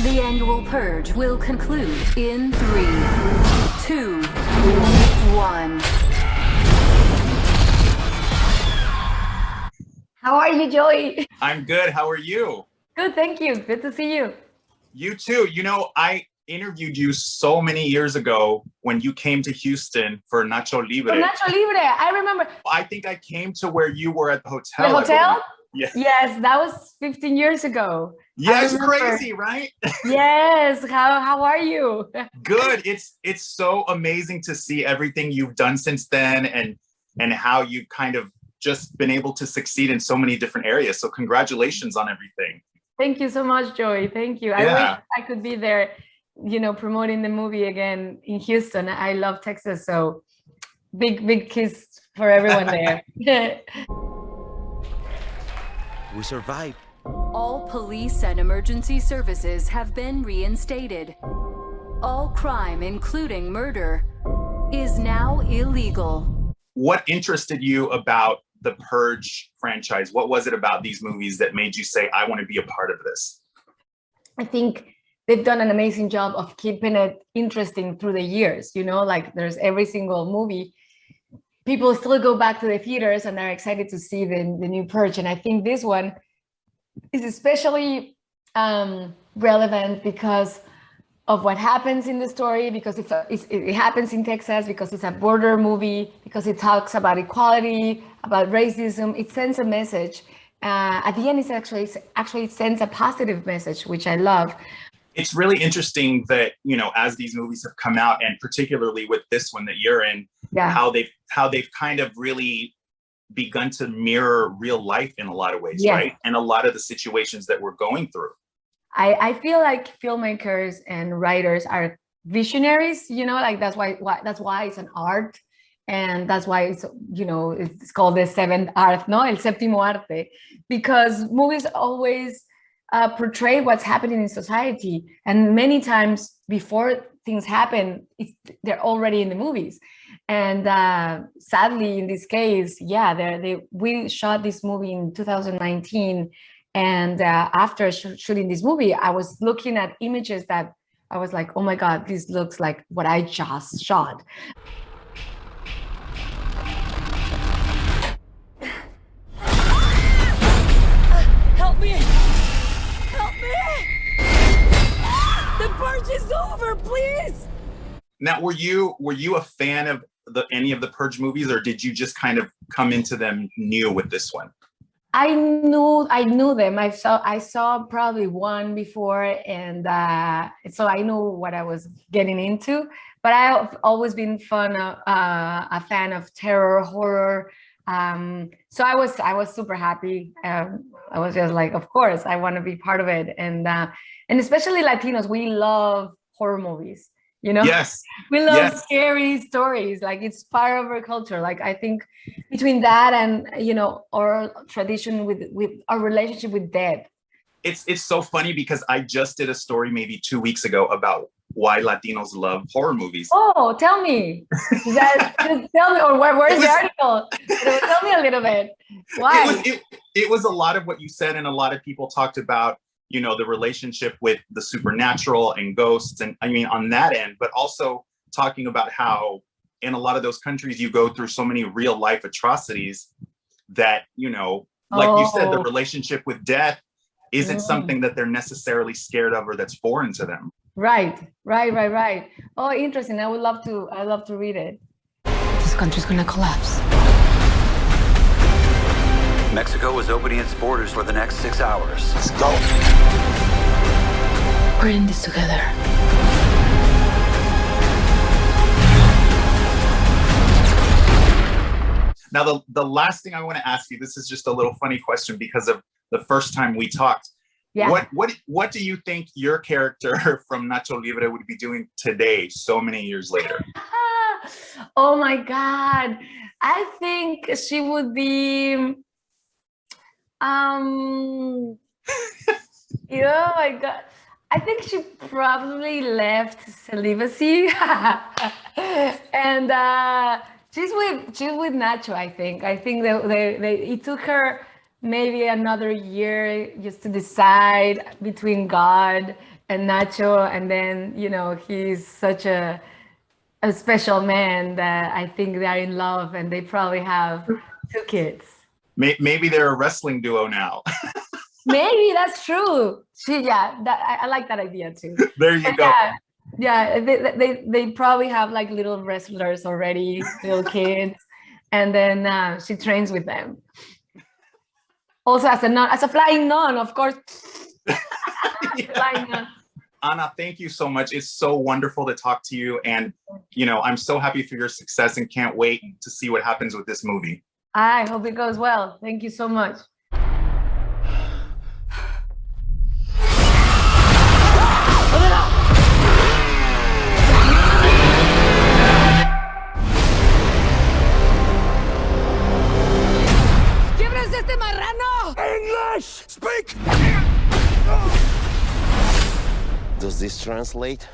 The annual purge will conclude in 3, 2, 1. How are you, Joey? I'm good. How are you? Good, thank you. Good to see you. You too. You know, I interviewed you so many years ago when you came to Houston for Nacho Libre. For Nacho Libre, I remember. I think I came to where you were at the hotel. The hotel? Yeah. Yes, that was 15 years ago. Yeah, it's crazy, right? Yes. How are you? Good. It's so amazing to see everything you've done since then and how you've kind of just been able to succeed in so many different areas. So congratulations on everything. Thank you so much, Joey. Thank you. Yeah. I wish I could be there, you know, promoting the movie again in Houston. I love Texas, so big kiss for everyone there. We survived. All police and emergency services have been reinstated. All crime, including murder, is now illegal. What interested you about the Purge franchise? What was it about these movies that made you say, I want to be a part of this? I think they've done an amazing job of keeping it interesting through the years. You know, like there's every single movie. People still go back to the theaters and are excited to see the new Purge. And I think this one is especially relevant because of what happens in the story, because it happens in Texas, because it's a border movie, because it talks about equality, about racism. It sends a message. At the end, it actually sends a positive message, which I love. It's really interesting that, you know, as these movies have come out, and particularly with this one that you're in, yeah, how they've kind of really begun to mirror real life in a lot of ways, yes, right? And a lot of the situations that we're going through. I feel like filmmakers and writers are visionaries, you know, like that's why it's an art, and that's why it's, you know, it's called the seventh art, no, el séptimo arte, because movies always portray what's happening in society, and many times before things happen, they're already in the movies. And sadly, in this case, yeah, we shot this movie in 2019. And after shooting this movie, I was looking at images that I was like, oh my God, this looks like what I just shot. Help me! Help me! The Purge is over, please! Now, were you a fan of any of the Purge movies, or did you just kind of come into them new with this one? I knew them. I saw probably one before, and so I knew what I was getting into. But I've always been a fan of terror, horror. So I was super happy. I was just like, of course, I want to be part of it. And especially Latinos, we love horror movies. You know, yes, we love yes, scary stories. Like it's part of our culture. Like I think between that and, you know, our tradition with our relationship with death. It's so funny because I just did a story maybe 2 weeks ago about why Latinos love horror movies. Oh, tell me. Just tell me, or where's the article? Tell me a little bit. Why? It was a lot of what you said, and a lot of people talked about, you know, the relationship with the supernatural and ghosts, and I mean on that end, but also talking about how in a lot of those countries you go through so many real life atrocities that, you know, like you said, the relationship with death isn't something that they're necessarily scared of or that's foreign to them. Right. Oh, interesting. I'd love to read it. This country's gonna collapse. Mexico is opening its borders for the next 6 hours. Let's go. We're in this together. Now, the last thing I want to ask you, this is just a little funny question because of the first time we talked. Yeah. What do you think your character from Nacho Libre would be doing today, so many years later? Oh my God. I think she would be oh my God. I think she probably left celibacy and she's with Nacho. I think it took her maybe another year just to decide between God and Nacho, and then he's such a special man that I think they're in love, and they probably have 2 kids. Maybe they're a wrestling duo now. Maybe that's true. I like that idea too. There you go. Yeah, they probably have like little wrestlers already, little kids, and then she trains with them. Also, as a flying nun, of course. Flying nun. Ana, thank you so much. It's so wonderful to talk to you, and I'm so happy for your success and can't wait to see what happens with this movie. I hope it goes well. Thank you so much. ¿Quién es este marrano? English! Speak! Does this translate?